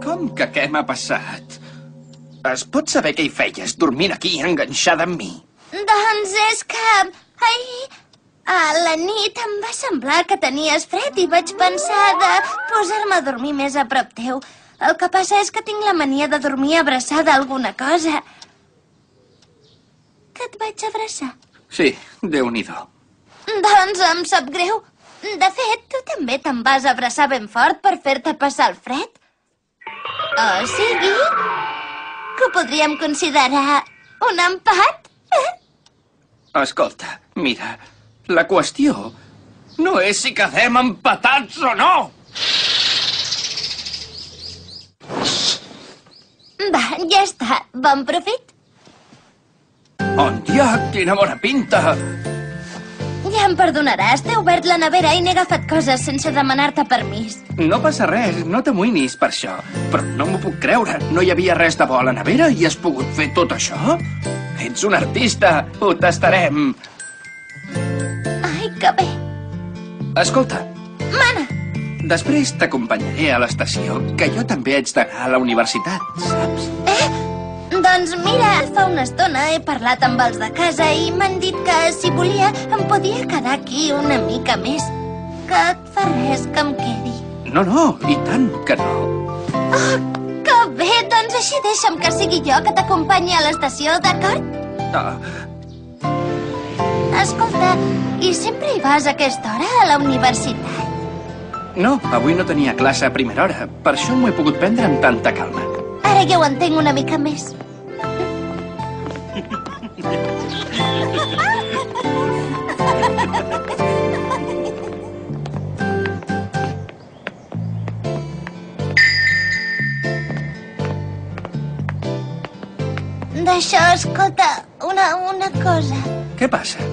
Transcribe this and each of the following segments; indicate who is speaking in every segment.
Speaker 1: Com que què m'ha passat? Es pot saber què hi feies dormint aquí enganxada amb mi?
Speaker 2: Doncs és que... ahir, a la nit em va semblar que tenies fred i vaig pensar de posar-me a dormir més a prop teu. El que passa és que tinc la mania de dormir abraçada a alguna cosa. Que et vaig abraçar?
Speaker 1: Sí, Déu-n'hi-do.
Speaker 2: Doncs em sap greu. De fet, tu també te'n vas abraçar ben fort per fer-te passar el fred. O sigui, que ho podríem considerar un empat?
Speaker 1: Escolta, mira, la qüestió no és si quedem empatats o no.
Speaker 2: Va, ja està. Bon profit.
Speaker 1: On dia, quina bona pinta!
Speaker 2: Ja em perdonaràs, t'he obert la nevera i n'he agafat coses sense demanar-te permís.
Speaker 1: No passa res, no t'amoïnis per això. Però no m'ho puc creure. No hi havia res de bo a la nevera i has pogut fer tot això? Ets un artista, ho tastarem.
Speaker 2: Ai, que bé.
Speaker 1: Escolta.
Speaker 2: Mana.
Speaker 1: Després t'acompanyaré a l'estació, que jo també haig d'anar a la universitat, saps?
Speaker 2: Doncs mira, fa una estona he parlat amb els de casa i m'han dit que, si volia, em podia quedar aquí una mica més. Que et fa res que em quedi?
Speaker 1: No, i tant que no.
Speaker 2: Oh, que bé! Doncs així deixa'm que sigui jo que t'acompanyi a l'estació, d'acord? Escolta, i sempre hi vas a aquesta hora a la universitat?
Speaker 1: No, avui no tenia classe a primera hora. Per això m'ho he pogut prendre amb tanta calma.
Speaker 2: Ara ja ho entenc una mica més. D'això, escolta, una cosa.
Speaker 1: Què passa?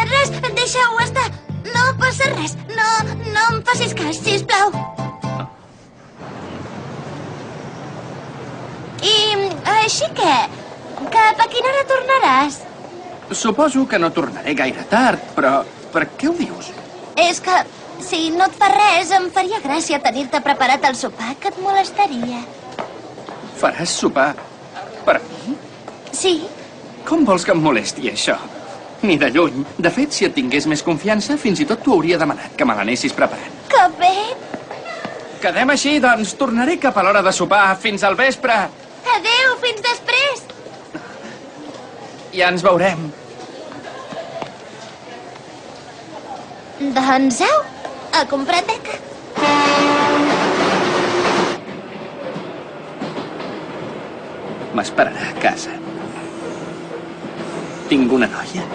Speaker 2: Res, deixa-ho estar. No passa res. No em facis cas, sisplau. I així què? Cap a quina hora tornaràs?
Speaker 1: Suposo que no tornaré gaire tard, però per què ho dius?
Speaker 2: És que, si no et fa res, em faria gràcia tenir-te preparat el sopar, que et molestaria.
Speaker 1: Faràs sopar per mi?
Speaker 2: Sí.
Speaker 1: Com vols que em molesti, això? Ni de lluny. De fet, si et tingués més confiança, fins i tot t'ho hauria demanat, que me l'anessis preparant.
Speaker 2: Que bé!
Speaker 1: Quedem així, doncs tornaré cap a l'hora de sopar. Fins al vespre!
Speaker 2: Adéu, fins després!
Speaker 1: Ja ens veurem.
Speaker 2: Doncs au, a comprar teca.
Speaker 1: M'esperarà a casa. Tinc una noia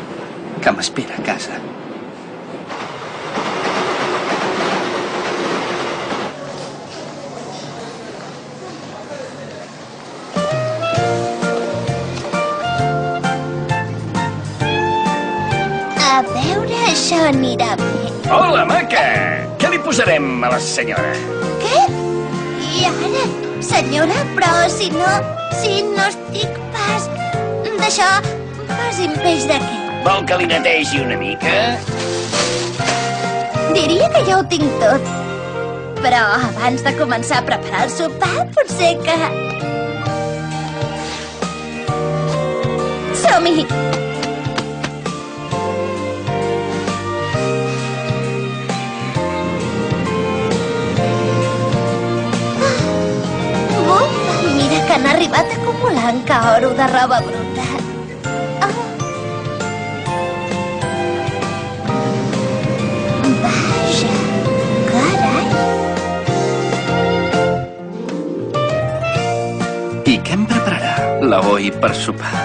Speaker 1: que m'espera a casa.
Speaker 2: A veure, això anirà bé.
Speaker 3: Hola, maca! Què li posarem a la senyora?
Speaker 2: Què? I ara? Senyora, però si no estic pas... D'això, posi'm peix de què?
Speaker 3: Vol que li netegi una mica?
Speaker 2: Diria que ja ho tinc tot. Però abans de començar a preparar el sopar, potser que... Som-hi! Mira que han arribat acumulant caoro de roba bruta. Vaja, carai.
Speaker 1: I què em prepararà l'Oi per sopar?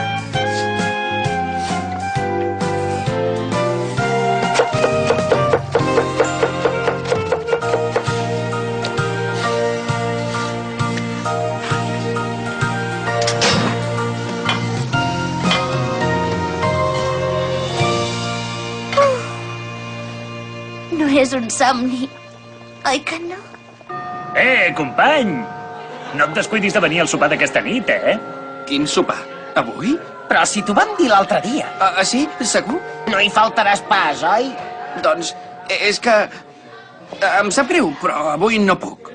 Speaker 2: No és un somni, oi que no?
Speaker 3: Company! No et descuidis de venir al sopar d'aquesta nit,
Speaker 1: Quin sopar? Avui?
Speaker 4: Però si t'ho vam dir l'altre dia.
Speaker 1: Sí? Segur?
Speaker 4: No hi faltaràs pas, oi?
Speaker 1: Doncs és que... Em sap greu, però avui no puc.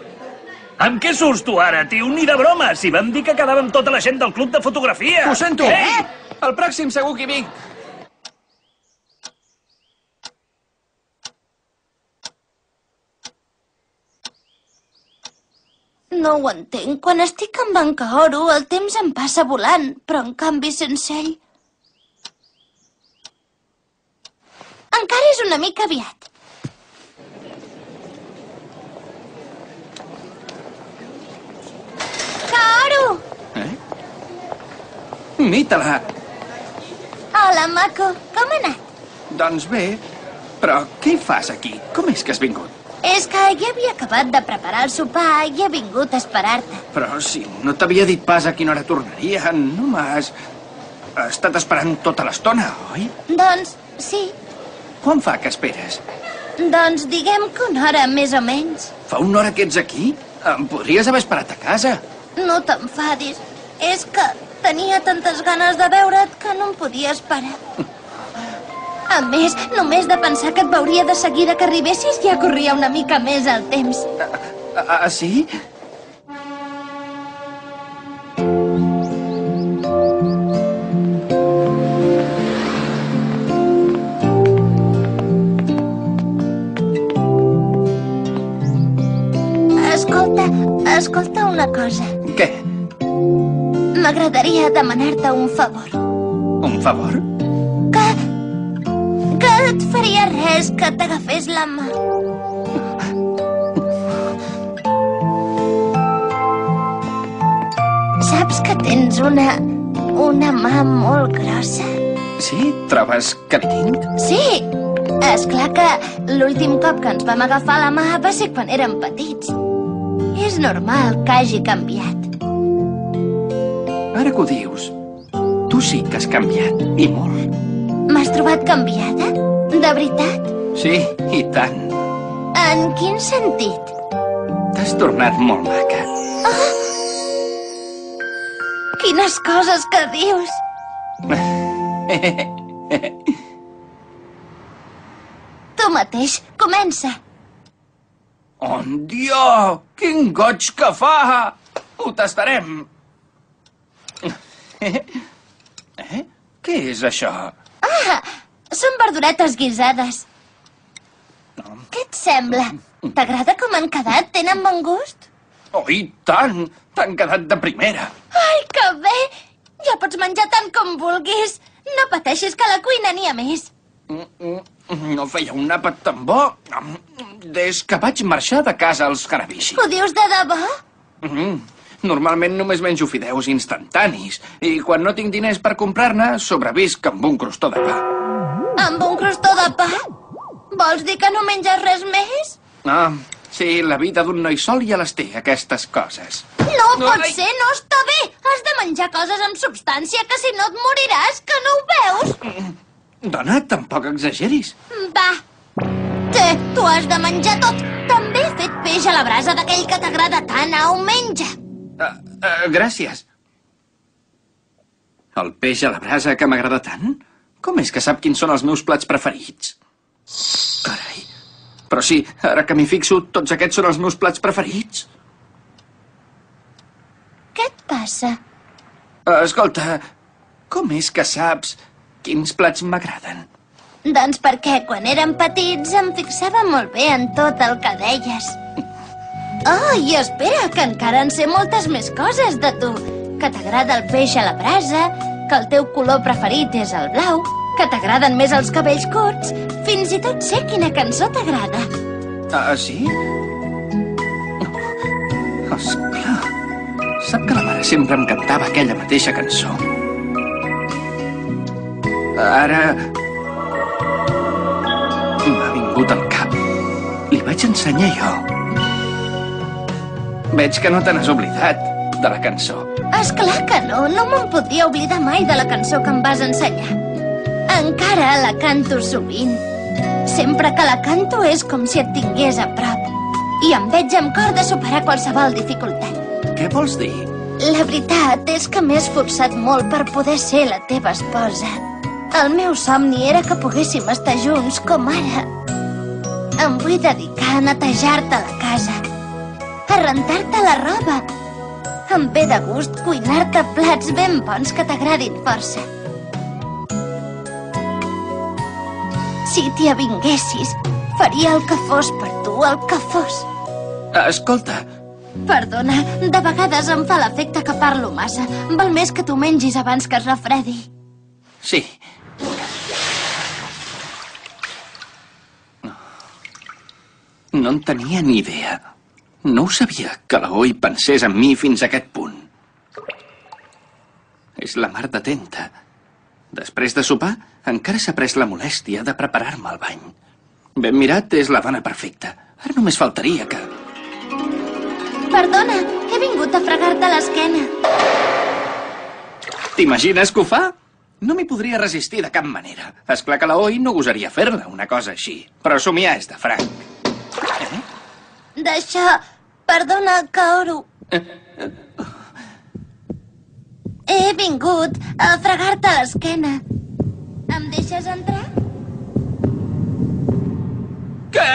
Speaker 3: Amb què surts tu ara, tio? Ni de broma! Si vam dir que quedàvem tota la gent del club de fotografia!
Speaker 1: Ho sento!
Speaker 3: Ei!
Speaker 1: El pròxim segur que hi vinc!
Speaker 2: No ho entenc. Quan estic amb en Kaoru, el temps em passa volant, però en canvi sense ell... Encara és una mica aviat. Kaoru!
Speaker 1: Mita-la!
Speaker 2: Hola, maco. Com ha anat?
Speaker 1: Doncs bé, però què hi fas aquí? Com és que has vingut?
Speaker 2: És que ja havia acabat de preparar el sopar i he vingut a esperar-te.
Speaker 1: Però si no t'havia dit pas a quina hora tornaria, no m'has... estat esperant tota l'estona, oi?
Speaker 2: Doncs, sí.
Speaker 1: Quan fa que esperes?
Speaker 2: Doncs diguem que una hora més o menys.
Speaker 1: Fa una hora que ets aquí? Em podries haver esperat a casa.
Speaker 2: No t'enfadis. És que tenia tantes ganes de veure't que no em podia esperar. A més, només de pensar que et veuria de seguida que arribessis ja corria una mica més el temps.
Speaker 1: Sí?
Speaker 2: Escolta una cosa.
Speaker 1: Què?
Speaker 2: M'agradaria demanar-te un favor.
Speaker 1: Un favor?
Speaker 2: Que et faria res que t'agafés la mà. Saps que tens una mà molt grossa?
Speaker 1: Sí? Trobes que li tinc?
Speaker 2: Sí! És clar que l'últim cop que ens vam agafar la mà va ser quan érem petits. És normal que hagi canviat.
Speaker 1: Ara que ho dius, tu sí que has canviat, i molt.
Speaker 2: M'has trobat canviada? De veritat?
Speaker 1: Sí, i tant.
Speaker 2: En quin sentit?
Speaker 1: T'has tornat molt maca.
Speaker 2: Quines coses que dius! Tu mateix, comença.
Speaker 1: On Dió! Quin goig que fa! Ho tastarem! Què és això?
Speaker 2: Són verduretes guisades. Què et sembla? T'agrada com han quedat? Tenen bon gust?
Speaker 1: Oh, i tant! T'han quedat de primera.
Speaker 2: Ai, que bé! Ja pots menjar tant com vulguis. No pateixis que a la cuina n'hi ha més.
Speaker 1: No feia un àpat tan bo des que vaig marxar de casa als Harabishi.
Speaker 2: Ho dius de debò?
Speaker 1: Normalment només menjo fideus instantanis i quan no tinc diners per comprar-ne sobrevisc amb un crostó de pa.
Speaker 2: Amb un crostó de pa? Vols dir que no menges res més?
Speaker 1: Sí, la vida d'un noi sol ja les té, aquestes coses.
Speaker 2: No pot ser, no està bé! Has de menjar coses amb substància, que si no et moriràs, que no ho veus?
Speaker 1: Dona, tampoc exageris.
Speaker 2: Va! Té, tu has de menjar tot! També he fet peix a la brasa d'aquell que t'agrada tant, au, menja!
Speaker 1: Gràcies. El peix a la brasa que m'agrada tant? Com és que sap quins són els meus plats preferits? Carai. Però sí, ara que m'hi fixo, tots aquests són els meus plats preferits.
Speaker 2: Què et passa?
Speaker 1: Escolta, com és que saps quins plats m'agraden?
Speaker 2: Doncs perquè quan érem petits em fixava molt bé en tot el que deies. Oh, i espera, que encara en sé moltes més coses de tu. Que t'agrada el peix a la brasa, que el teu color preferit és el blau, que t'agraden més els cabells curts, fins i tot sé quina cançó t'agrada.
Speaker 1: Sí? Esclar. Sap que la mare sempre em cantava aquella mateixa cançó. Ara... m'ha vingut al cap. Li vaig ensenyar jo. Veig que no te n'has oblidat, de la cançó.
Speaker 2: Esclar que no, no me'n podria oblidar mai de la cançó que em vas ensenyar. Encara la canto sovint. Sempre que la canto és com si et tingués a prop. I em veig amb cor de superar qualsevol dificultat.
Speaker 1: Què vols dir?
Speaker 2: La veritat és que m'he esforçat molt per poder ser la teva esposa. El meu somni era que poguéssim estar junts com ara. Em vull dedicar a netejar-te la casa, a rentar-te la roba. Em ve de gust cuinar-te plats ben bons que t'agradin força. Si t'hi avinguessis, faria el que fos per tu, el que fos.
Speaker 1: Escolta,
Speaker 2: Perdona, de vegades em fa l'efecte que parlo massa. Val més que t'ho mengis abans que es refredi.
Speaker 1: sí. No en tenia ni idea. No ho sabia, que la Oi pensés en mi fins a aquest punt. És la mar d'atenta. Després de sopar, encara s'ha pres la molèstia de preparar-me el bany. Ben mirat, és la dona perfecta. Ara només faltaria que...
Speaker 2: Perdona, he vingut a fregar-te l'esquena.
Speaker 1: T'imagines que ho fa? No m'hi podria resistir de cap manera. És clar que la Oi no gosaria fer-la, una cosa així. Però somiar és de franc.
Speaker 2: D'això... Perdona, Kaoru. He vingut a fregar-te l'esquena. Em deixes entrar?
Speaker 1: Què?